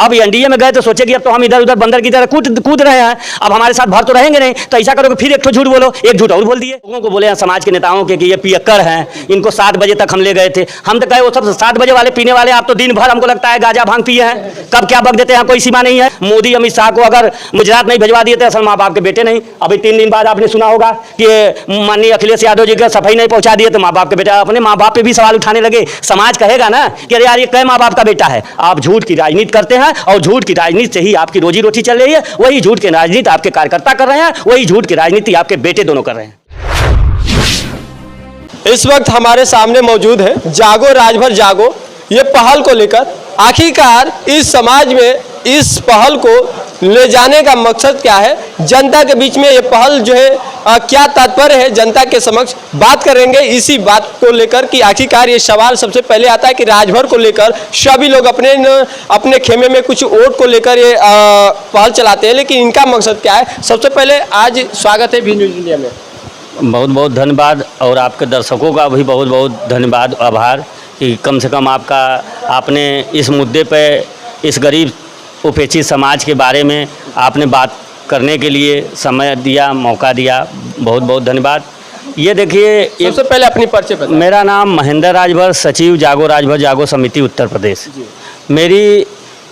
अब एनडीए में गए तो सोचे कि अब तो हम इधर उधर बंदर की तरह कूद रहे हैं, अब हमारे साथ भर तो रहेंगे नहीं, तो ऐसा करो कि फिर एक झूठ बोलो, एक झूठ और बोल दिए। लोगों को बोले समाज के नेताओं के कि ये पियक्कर हैं, इनको 7 बजे तक हम ले गए थे। हम तो कहे वो सब 7 बजे वाले पीने वाले, आप तो दिन भर हमको लगता है गांजा भांग पिए हैं, कब क्या बक देते हैं कोई सीमा नहीं है। मोदी अमित शाह को अगर गुजरात नहीं भिजवा दिए थे, असल माँ बाप के बेटे नहीं। अभी 3 दिन बाद आपने सुना होगा कि माननीय अखिलेश यादव जी का सफाई नहीं पहुंचा दिए, तो माँ बाप के बेटा अपने माँ बाप पे भी सवाल उठाने लगे। समाज कहेगा ना कि अरे यार ये कै माँ बाप का बेटा है। आप झूठ की राजनीति करते हैं और झूठ की राजनीति से ही आपकी रोजी रोटी चल रही है। वही झूठ की राजनीति आपके कार्यकर्ता कर रहे हैं, वही झूठ की राजनीति आपके बेटे दोनों कर रहे हैं। इस वक्त हमारे सामने मौजूद है जागो राजभर जागो, ये पहल को लेकर आखिरकार इस समाज में इस पहल को ले जाने का मकसद क्या है, जनता के बीच में ये पहल जो है क्या तात्पर्य है, जनता के समक्ष बात करेंगे इसी बात को लेकर कि आखिरकार ये सवाल सबसे पहले आता है कि राजभर को लेकर सभी लोग अपने खेमे में कुछ वोट को लेकर ये पहल चलाते हैं, लेकिन इनका मकसद क्या है। सबसे पहले आज स्वागत है भी न्यूज़ इंडिया में। बहुत बहुत धन्यवाद और आपके दर्शकों का भी बहुत बहुत धन्यवाद, आभार कि कम से कम आपने इस मुद्दे पे, इस गरीब उपेक्षित समाज के बारे में आपने बात करने के लिए समय दिया, मौका दिया, बहुत बहुत धन्यवाद। ये देखिए, सबसे पहले अपनी परिचय बताएं। मेरा नाम महेंद्र राजभर, सचिव जागो राजभर जागो समिति उत्तर प्रदेश। मेरी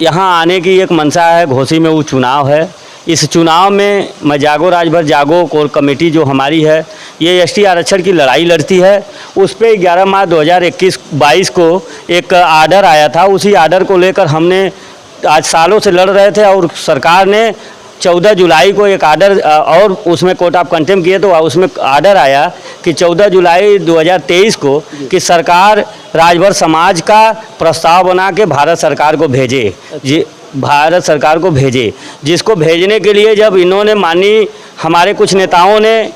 यहाँ आने की एक मंशा है, घोसी में वो चुनाव है। इस चुनाव में मैं जागो राजभर जागो कोर कमेटी जो हमारी है, ये एसटी आरक्षण की लड़ाई लड़ती है। उस पर 11 मार्च 2021-22 को एक आर्डर आया था। उसी आर्डर को लेकर हमने आज सालों से लड़ रहे थे और सरकार ने 14 जुलाई को एक आर्डर और उसमें कोर्ट ऑफ कंटेम्प्ट किए, तो उसमें आर्डर आया कि 14 जुलाई 2023 को कि सरकार राजभर समाज का प्रस्ताव बना के भारत सरकार को भेजे, भारत सरकार को भेजे। जिसको भेजने के लिए जब इन्होंने मानी, हमारे कुछ नेताओं ने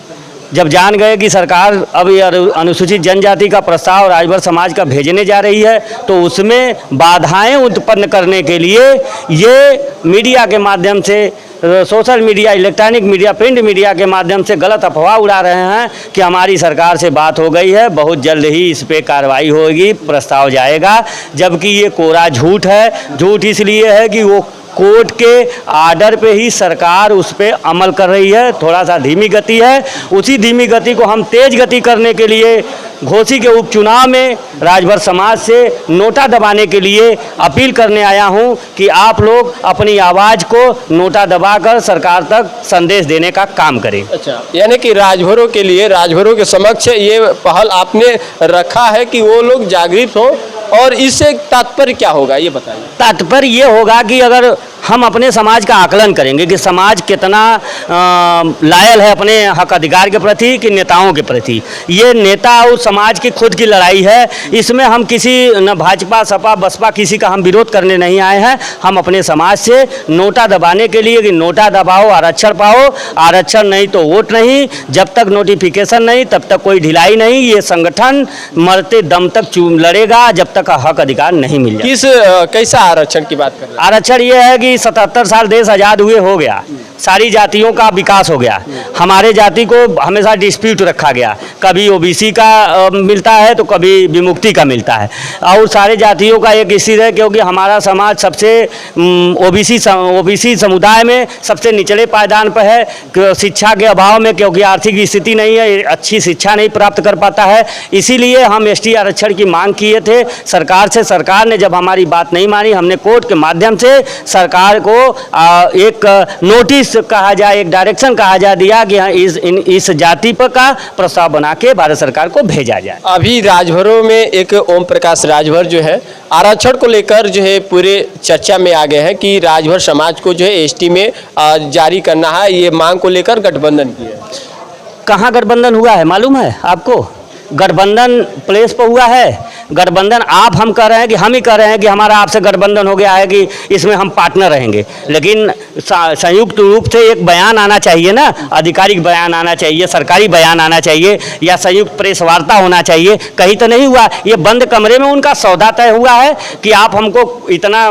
जब जान गए कि सरकार अब ये अनुसूचित जनजाति का प्रस्ताव राजभर समाज का भेजने जा रही है, तो उसमें बाधाएं उत्पन्न करने के लिए ये मीडिया के माध्यम से, social media, electronic media, print media के माध्यम से गलत अफवाह उड़ा रहे हैं कि हमारी सरकार से बात हो गई है, बहुत जल्द ही इस पे कार्रवाई होगी, प्रस्ताव जाएगा। जबकि ये कोरा झूठ है। झूठ इसलिए है कि वो कोर्ट के आर्डर पे ही सरकार उस पर अमल कर रही है, थोड़ा सा धीमी गति है। उसी धीमी गति को हम तेज गति करने के लिए घोसी के उपचुनाव में राजभर समाज से नोटा दबाने के लिए अपील करने आया हूं कि आप लोग अपनी आवाज़ को नोटा दबाकर सरकार तक संदेश देने का काम करें। अच्छा, यानी कि राजभरों के लिए, राजभरों के समक्ष ये पहल आपने रखा है कि वो लोग जागृत हो, और इससे तात्पर्य क्या होगा ये बताइए। तात्पर्य ये होगा कि अगर हम अपने समाज का आकलन करेंगे कि समाज कितना लायल है अपने हक अधिकार के प्रति कि नेताओं के प्रति। ये नेता और समाज की खुद की लड़ाई है। इसमें हम किसी न भाजपा, सपा, बसपा किसी का हम विरोध करने नहीं आए हैं। हम अपने समाज से नोटा दबाने के लिए कि नोटा दबाओ, आरक्षण पाओ, आरक्षण नहीं तो वोट नहीं, जब तक नोटिफिकेशन नहीं तब तक कोई ढिलाई नहीं। ये संगठन मरते दम तक लड़ेगा जब तक हक अधिकार नहीं मिल जाए। कैसा आरक्षण की बात कर रहे हैं? आरक्षण ये है कि 77 साल देश आज़ाद हुए हो गया, सारी जातियों का विकास हो गया। हमारे जाति को हमेशा डिस्प्यूट रखा गया, कभी ओबीसी का मिलता है तो कभी विमुक्ति का मिलता है, और सारे जातियों का एक स्थिति है क्योंकि हमारा समाज सबसे ओबीसी समुदाय में सबसे निचले पायदान पर है। शिक्षा के अभाव में, क्योंकि आर्थिक स्थिति नहीं है, अच्छी शिक्षा नहीं प्राप्त कर पाता है, इसीलिए हम एसटी आरक्षण की मांग किए थे सरकार से। सरकार ने जब हमारी बात नहीं मानी, हमने कोर्ट के माध्यम से सरकार को एक नोटिस कहा जाए, एक डायरेक्शन कहा जा दिया कि इस जाति पर का प्रस्ताव बना के भारत सरकार को भेजा जाए। अभी राजभरों में एक ओम प्रकाश राजभर जो है आरक्षण को लेकर जो है पूरे चर्चा में आ गए हैं कि राजभर समाज को जो है एसटी में जारी करना है, ये मांग को लेकर गठबंधन की है। कहाँ गठबंधन हुआ है मालूम है आपको? गठबंधन प्लेस पर हुआ है। गठबंधन आप हम कह रहे हैं कि हम ही कह रहे हैं कि हमारा आपसे गठबंधन हो गया है कि इसमें हम पार्टनर रहेंगे, लेकिन संयुक्त रूप से एक बयान आना चाहिए ना, आधिकारिक बयान आना चाहिए, सरकारी बयान आना चाहिए, या संयुक्त प्रेस वार्ता होना चाहिए। कहीं तो नहीं हुआ। ये बंद कमरे में उनका सौदा तय हुआ है कि आप हमको इतना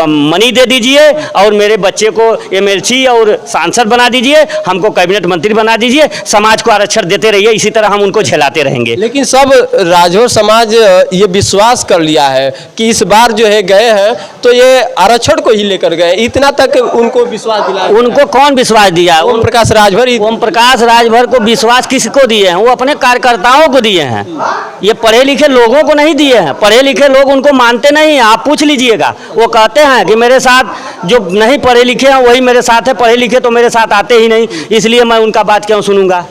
मनी दे दीजिए और मेरे बच्चे को एमएलसी और सांसद बना दीजिए, हमको कैबिनेट मंत्री बना दीजिए, समाज को आरक्षण देते रहिए, इसी तरह हम उनको झेलाते रहेंगे। लेकिन सब राजभर समाज ये विश्वास कर लिया है कि इस बार जो है गए हैं तो ये आरक्षण को ही लेकर गए, इतना तक उनको विश्वास दिलाया। उनको कौन विश्वास दिया? ओम प्रकाश राजभर ओम प्रकाश राजभर को विश्वास किसको दिए हैं? वो अपने कार्यकर्ताओं को दिए हैं। ये पढ़े लिखे लोगों को नहीं दिए हैं। पढ़े लिखे लोग उनको मानते नहीं हैं, आप पूछ लीजिएगा। वो कहते हैं कि मेरे साथ जो नहीं पढ़े लिखे हैं वही मेरे साथ है, पढ़े लिखे तो मेरे साथ आते ही नहीं, इसलिए मैं उनका बात क्यों सुनूंगा।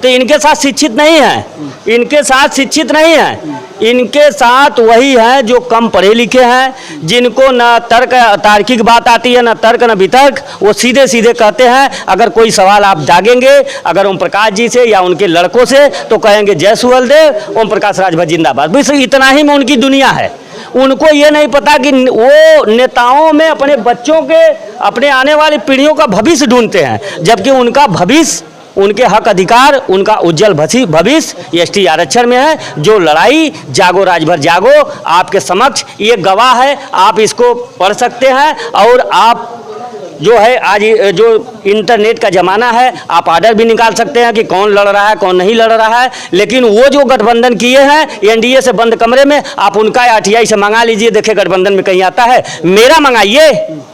तो इनके साथ शिक्षित नहीं है, इनके साथ शिक्षित नहीं है, इनके साथ वही है जो कम पढ़े लिखे हैं, जिनको न तार्किक बात आती है, न तर्क न वितर्क। वो सीधे सीधे कहते हैं। अगर कोई सवाल आप दागेंगे अगर ओम प्रकाश जी से या उनके लड़कों से, तो कहेंगे जय सुहेलदेव, ओम प्रकाश राजभर जिंदाबाद। बस इतना ही में उनकी दुनिया है। उनको ये नहीं पता कि वो नेताओं में अपने बच्चों के, अपने आने वाली पीढ़ियों का भविष्य ढूंढते हैं, जबकि उनका भविष्य, उनके हक अधिकार, उनका उज्जवल भविष्य एसटी आरक्षण में है। जो लड़ाई जागो राजभर जागो आपके समक्ष ये गवाह है, आप इसको पढ़ सकते हैं। और आप जो है आज जो इंटरनेट का ज़माना है, आप आर्डर भी निकाल सकते हैं कि कौन लड़ रहा है कौन नहीं लड़ रहा है। लेकिन वो जो गठबंधन किए हैं एनडीए से बंद कमरे में, आप उनका आरटीआई से मंगा लीजिए, देखिए गठबंधन में कहीं आता है। मेरा मंगाइए,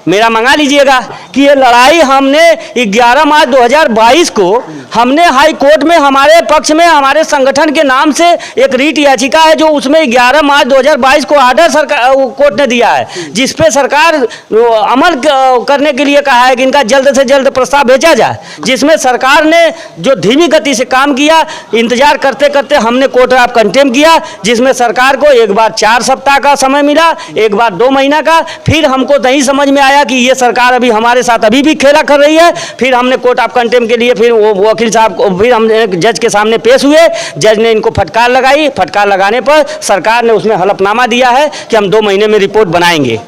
मेरा मंगा लीजिएगा कि ये लड़ाई हमने 11 मार्च 2022 को हमने हाई कोर्ट में हमारे पक्ष में, हमारे संगठन के नाम से एक रीट याचिका है, जो उसमें 11 मार्च 2022 को आर्डर सरकार कोर्ट ने दिया है, जिसपे सरकार अमल करने के लिए कहा है कि इनका जल्द से जल्द प्रस्ताव भेजा जाए। जिसमें सरकार ने जो धीमी गति से काम किया, इंतजार करते करते हमने कोर्ट ऑफ कंटेम्प्ट किया, जिसमें सरकार को एक बार 4 सप्ताह का समय मिला, एक बार 2 महीना का। फिर हमको नहीं समझ में आया कि ये सरकार अभी हमारे साथ अभी भी खेला कर रही है। फिर हमने कोर्ट ऑफ कंटेम्प्ट के लिए फिर वो वकील साहब को, फिर हम जज के सामने पेश हुए। जज ने इनको फटकार लगाई। फटकार लगाने पर सरकार ने उसमें हलफनामा दिया है कि हम 2 महीने में रिपोर्ट बनाएंगे।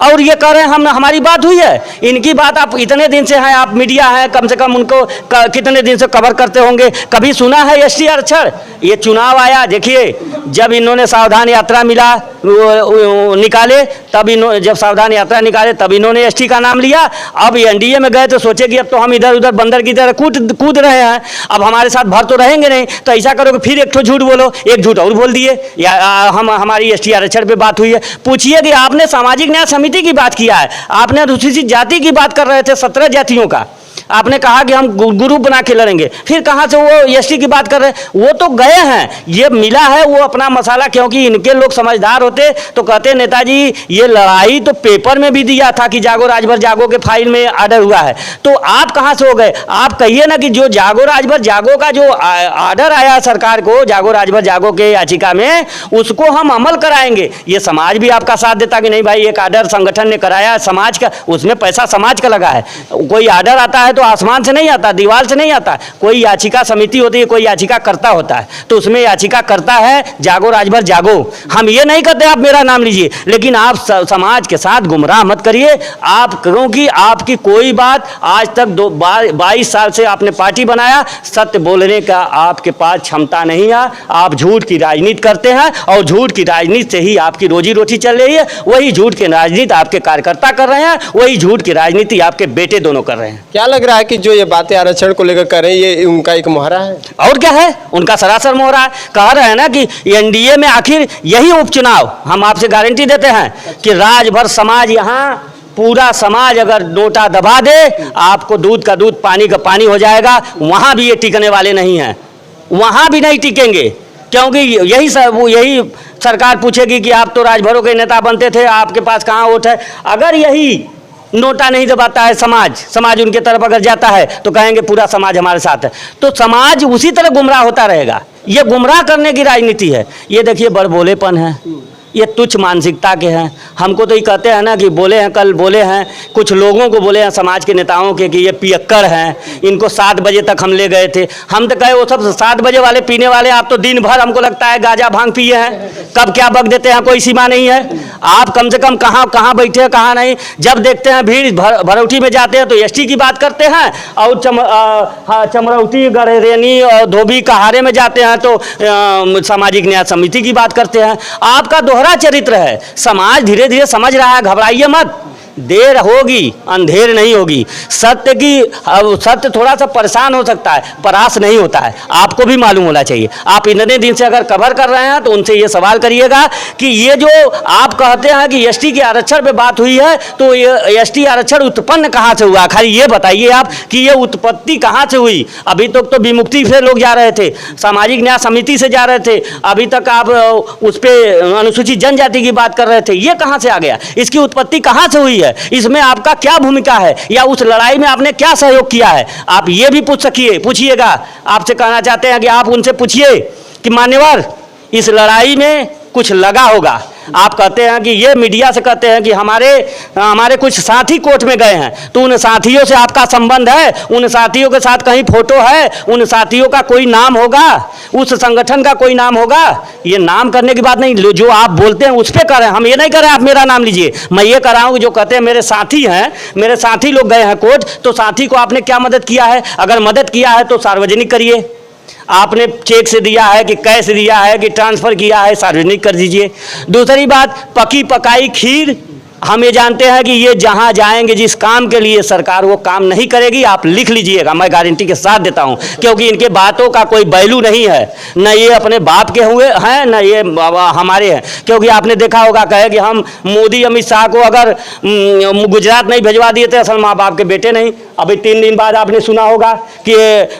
और ये कह रहे हैं हम, हमारी बात हुई है। इनकी बात आप इतने दिन से हैं, आप मीडिया है, कम से कम उनको कितने दिन से कवर करते होंगे। कभी सुना है एसटी आरक्षण? ये चुनाव आया, देखिए जब इन्होंने सावधान यात्रा निकाले, तब जब सावधान यात्रा निकाले तब इन्होंने एसटी का नाम लिया। अब एनडीए में गए तो सोचे कि अब तो हम इधर उधर बंदर की तरह कूद रहे हैं, अब हमारे साथ भर तो रहेंगे नहीं। तो ऐसा करोगे फिर एक ठो झूठ बोलो, एक झूठ और बोल दिए, या हमारी एसटी आरक्षण पे बात हुई है। पूछिए कि आपने सामाजिक न्याय समिति की बात किया है, आपने अनुसूचित जाति की बात कर रहे थे, 17 जातियों का आपने कहा कि हम ग्रुप बना के लड़ेंगे, फिर कहाँ से वो एसटी की बात कर रहे हैं? वो तो गए हैं, ये मिला है वो अपना मसाला। क्योंकि इनके लोग समझदार होते तो कहते नेताजी ये लड़ाई तो पेपर में भी दिया था कि जागो राजभर जागो के फाइल में आर्डर हुआ है, तो आप कहाँ से हो गए? आप कहिए ना कि जो जागो राजभर जागो का जो आर्डर आया सरकार को, जागो राजभर जागो के याचिका में, उसको हम अमल कराएंगे। ये समाज भी आपका साथ देता कि नहीं भाई एक आर्डर संगठन ने कराया समाज का, उसमें पैसा समाज का लगा है। कोई आर्डर आता है तो आसमान से नहीं आता, दीवार से नहीं आता, कोई याचिका समिति होती है, कोई याचिका करता होता है, तो उसमें याचिका करता है जागो राजभर जागो। हम ये नहीं कहते आप मेरा नाम लीजिए, लेकिन आप समाज के साथ गुमराह मत करिए। आप, क्योंकि आपकी कोई बात आज तक 22 साल से आपने पार्टी बनाया, सत्य बोलने का आपके पास क्षमता नहीं है। आप झूठ की राजनीति करते हैं और झूठ की राजनीति से ही आपकी रोजी रोटी चल रही है। वही झूठ की राजनीति आपके कार्यकर्ता कर रहे हैं, वही झूठ की राजनीति आपके बेटे दोनों कर रहे हैं। क्या लग रहा है कि जो ये बातें आरक्षण को लेकर कर रहे हैं ये उनका एक मोहरा है? और क्या है, उनका सरासर मोहरा है। कह रहे हैं ना कि एनडीए में आखिर यही उपचुनाव, हम आपसे गारंटी देते हैं कि राजभर समाज, यहाँ पूरा समाज अगर नोटा दबा दे, आपको दूध का दूध पानी का पानी हो जाएगा। वहाँ भी ये टिकने वाले नहीं हैं, वहाँ भी नहीं टिकेंगे। क्योंकि यही सरकार पूछेगी कि आप तो राजभरों के नेता बनते थे, आपके पास कहाँ वोट है। अगर यही नोटा नहीं दबाता है समाज उनके तरफ अगर जाता है, तो कहेंगे पूरा समाज हमारे साथ है। तो समाज उसी तरह गुमराह होता रहेगा। ये गुमराह करने की राजनीति है। ये देखिए बड़बोलेपन है, ये तुच्छ मानसिकता के हैं। हमको तो ये कहते हैं ना कि बोले हैं, कल बोले हैं कुछ लोगों को, बोले हैं समाज के नेताओं के कि ये पियक्कड़ हैं, इनको 7 बजे तक हम ले गए थे। हम तो कहे वो सब 7 बजे वाले पीने वाले, आप तो दिन भर हमको लगता है गांजा भांग पिए हैं, कब क्या बक देते हैं कोई सीमा नहीं है। आप कम से कम कहाँ कहाँ बैठे हैं कहाँ नहीं। जब देखते हैं भीड़ भरौठी में जाते हैं तो एसटी की बात करते हैं, और चमरौटी गड़ेरेनी और धोबी कहारे में जाते हैं तो सामाजिक न्याय समिति की बात करते हैं। आपका दोहरा चरित्र है। समाज धीरे धीरे समझ रहा है, घबराइए मत, देर होगी अंधेर नहीं होगी। सत्य थोड़ा सा परेशान हो सकता है, परास नहीं होता है, आपको भी मालूम होना चाहिए। आप इतने दिन से अगर कवर कर रहे हैं तो उनसे ये सवाल करिएगा कि ये जो आप कहते हैं कि एसटी के आरक्षण पे बात हुई है, तो ये एसटी आरक्षण उत्पन्न कहाँ से हुआ, खाली ये बताइए आप कि ये उत्पत्ति कहाँ से हुई। अभी तक तो विमुक्ति से लोग जा रहे थे, सामाजिक न्याय समिति से जा रहे थे, अभी तक आप उस पर अनुसूचित जनजाति की बात कर रहे थे, ये कहाँ से आ गया, इसकी उत्पत्ति कहाँ से हुई है, इसमें आपका क्या भूमिका है, या उस लड़ाई में आपने क्या सहयोग किया है, आप ये भी पूछिएगा। आपसे कहना चाहते हैं कि आप उनसे पूछिए कि मान्यवर इस लड़ाई में कुछ लगा होगा। आप कहते हैं कि ये मीडिया से कहते हैं कि हमारे कुछ साथी कोर्ट में गए हैं, तो उन साथियों से आपका संबंध है, उन साथियों के साथ कहीं फोटो है, उन साथियों का कोई नाम होगा, उस संगठन का कोई नाम होगा। ये नाम करने की बात नहीं, जो आप बोलते हैं उस पर कर रहे हैं, हम ये नहीं कर रहे हैं आप मेरा नाम लीजिए। मैं ये कर रहा हूँ कि जो कहते हैं मेरे साथी हैं, मेरे साथी लोग गए हैं कोर्ट, तो साथी को आपने क्या मदद किया है, अगर मदद किया है तो सार्वजनिक करिए। आपने चेक से दिया है कि कैश दिया है कि ट्रांसफ़र किया है, सार्वजनिक कर दीजिए। दूसरी बात, पकी पकाई खीर, हम ये जानते हैं कि ये जहाँ जाएंगे जिस काम के लिए सरकार वो काम नहीं करेगी, आप लिख लीजिएगा, मैं गारंटी के साथ देता हूँ, क्योंकि इनके बातों का कोई वैल्यू नहीं है, न ये अपने बाप के हुए हैं न ये हमारे हैं। क्योंकि आपने देखा होगा कहे कि हम मोदी अमित शाह को अगर गुजरात नहीं भिजवा दिए थे, असल माँ बाप के बेटे नहीं। अभी 3 दिन बाद आपने सुना होगा कि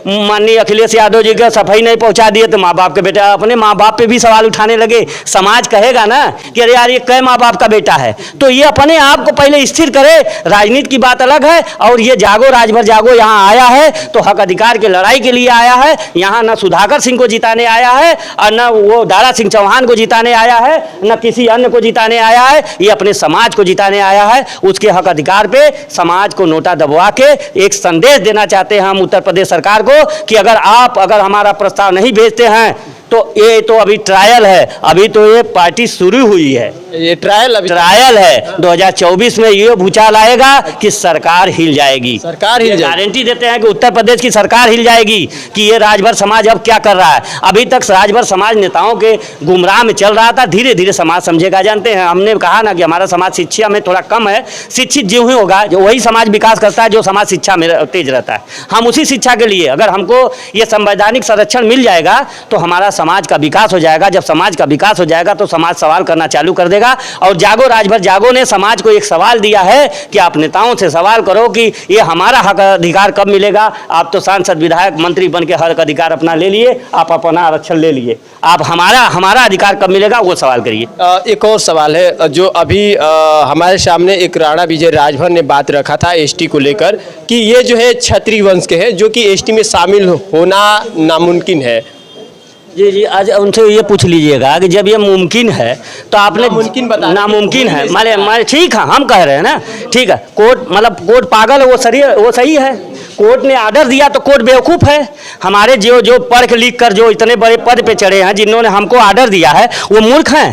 माननीय अखिलेश यादव जी का सफाई नहीं पहुँचा दिए तो माँ बाप के बेटा, अपने माँ बाप पे भी सवाल उठाने लगे। समाज कहेगा ना कि अरे यार ये कै माँ बाप का बेटा है, तो ये अपने आप को पहले स्थिर करे। राजनीति की बात अलग है, और ये जागो राजभर जागो यहाँ आया है तो हक अधिकार की लड़ाई के लिए आया है। यहाँ न सुधाकर सिंह को जिताने आया है और न वो दारा सिंह चौहान को जिताने आया है, न किसी अन्य को जिताने आया है, ये अपने समाज को जिताने आया है। उसके हक अधिकार पे समाज को नोटा दबवा के एक संदेश देना चाहते हैं हम उत्तर प्रदेश सरकार को कि अगर हमारा प्रस्ताव नहीं भेजते हैं तो ये तो अभी ट्रायल है, अभी तो ये पार्टी शुरू हुई है, ये ट्रायल है। 2024 में ये भूचाल आएगा कि सरकार हिल जाएगी, सरकार हिल जाएगी। गारंटी देते हैं कि उत्तर प्रदेश की सरकार हिल जाएगी कि ये राजभर समाज अब क्या कर रहा है। अभी तक राजभर समाज नेताओं के गुमराह में चल रहा था, धीरे धीरे समाज समझेगा। जानते हैं हमने कहा ना कि हमारा समाज शिक्षा में थोड़ा कम है, शिक्षित जो ही होगा जो वही समाज विकास करता है जो समाज शिक्षा में तेज रहता है। हम उसी शिक्षा के लिए अगर हमको ये संवैधानिक संरक्षण मिल जाएगा तो हमारा समाज का विकास हो जाएगा। जब समाज का विकास हो जाएगा तो समाज सवाल करना चालू कर देगा। और जागो राजभर जागो ने समाज को एक सवाल दिया है कि आप नेताओं से सवाल करो कि ये हमारा हक अधिकार कब मिलेगा। आप तो सांसद विधायक मंत्री बन के हक अधिकार अपना ले लिए, आप अपना आरक्षण ले लिए, आप हमारा अधिकार कब मिलेगा वो सवाल करिए। एक और सवाल है जो अभी हमारे सामने एक राणा विजय राजभर ने बात रखा था एसटी को लेकर कि ये जो है क्षत्रिय वंश के हैं जो कि एसटी में शामिल होना नामुमकिन है। जी आज उनसे ये पूछ लीजिएगा कि जब ये मुमकिन है तो आपने नामुमकिन है माने ठीक है, हम कह रहे हैं ना, ठीक है। कोर्ट पागल है, वो सही है। कोर्ट ने आर्डर दिया तो कोर्ट बेवकूफ़ है। हमारे जो पढ़ लिख कर जो इतने बड़े पद पे चढ़े हैं, जिन्होंने हमको आर्डर दिया है, वो मूर्ख हैं।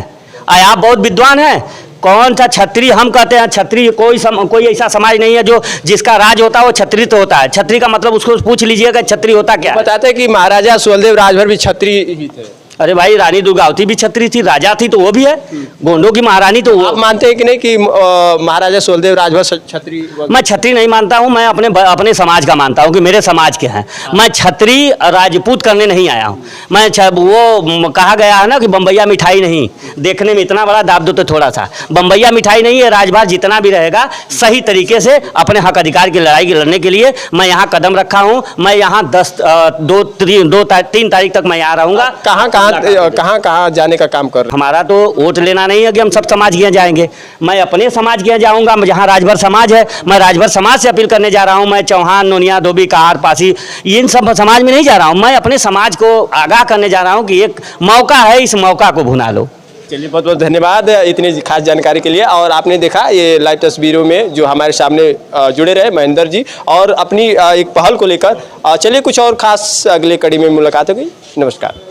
आप बहुत विद्वान हैं। कौन सा क्षत्रिय, हम कहते हैं क्षत्रिय कोई ऐसा समाज नहीं है जो जिसका राज होता है वो क्षत्रिय तो होता है। क्षत्रिय का मतलब उसको पूछ लीजिएगा क्षत्रिय होता क्या। बताते हैं कि महाराजा सुहेलदेव राजभर भी क्षत्रिय ही थे। अरे भाई रानी दुर्गावती भी क्षत्रिय थी, राजा थी तो वो भी है, गोंडों की महारानी तो वो। आप मानते हैं कि नहीं कि महाराजा सुहेलदेव राजभर क्षत्रिय? मैं क्षत्रिय नहीं मानता हूँ, मैं अपने समाज का मानता हूँ कि मेरे समाज के हैं। मैं क्षत्रिय राजपूत करने नहीं आया हूँ। मैं वो कहा गया है ना कि बम्बैया मिठाई नहीं, देखने में इतना बड़ा दाब दो तो थोड़ा सा, बम्बैया मिठाई नहीं है। राजभर जितना भी रहेगा सही तरीके से अपने हक अधिकार की लड़ाई लड़ने के लिए मैं यहाँ कदम रखा हूँ। मैं यहाँ 3 तारीख तक मैं यहाँ रहूँगा। कहाँ जाने का काम कर रहे हैं? हमारा तो वोट लेना नहीं है कि हम सब समाज के यहाँ जाएंगे। मैं अपने समाज के यहाँ जाऊँगा, जहाँ राजभर समाज है, मैं राजभर समाज से अपील करने जा रहा हूँ। मैं चौहान, नोनिया, धोबी, कहार, पासी, इन सब समाज में नहीं जा रहा हूँ। मैं अपने समाज को आगाह करने जा रहा हूँ कि एक मौका है, इस मौका को भुना लो। चलिए बहुत बहुत धन्यवाद इतनी खास जानकारी के लिए। और आपने देखा ये लाइव तस्वीरों में जो हमारे सामने जुड़े रहे महेंद्र जी और अपनी एक पहल को लेकर। चलिए कुछ और खास अगले कड़ी में मुलाकात होगी। नमस्कार।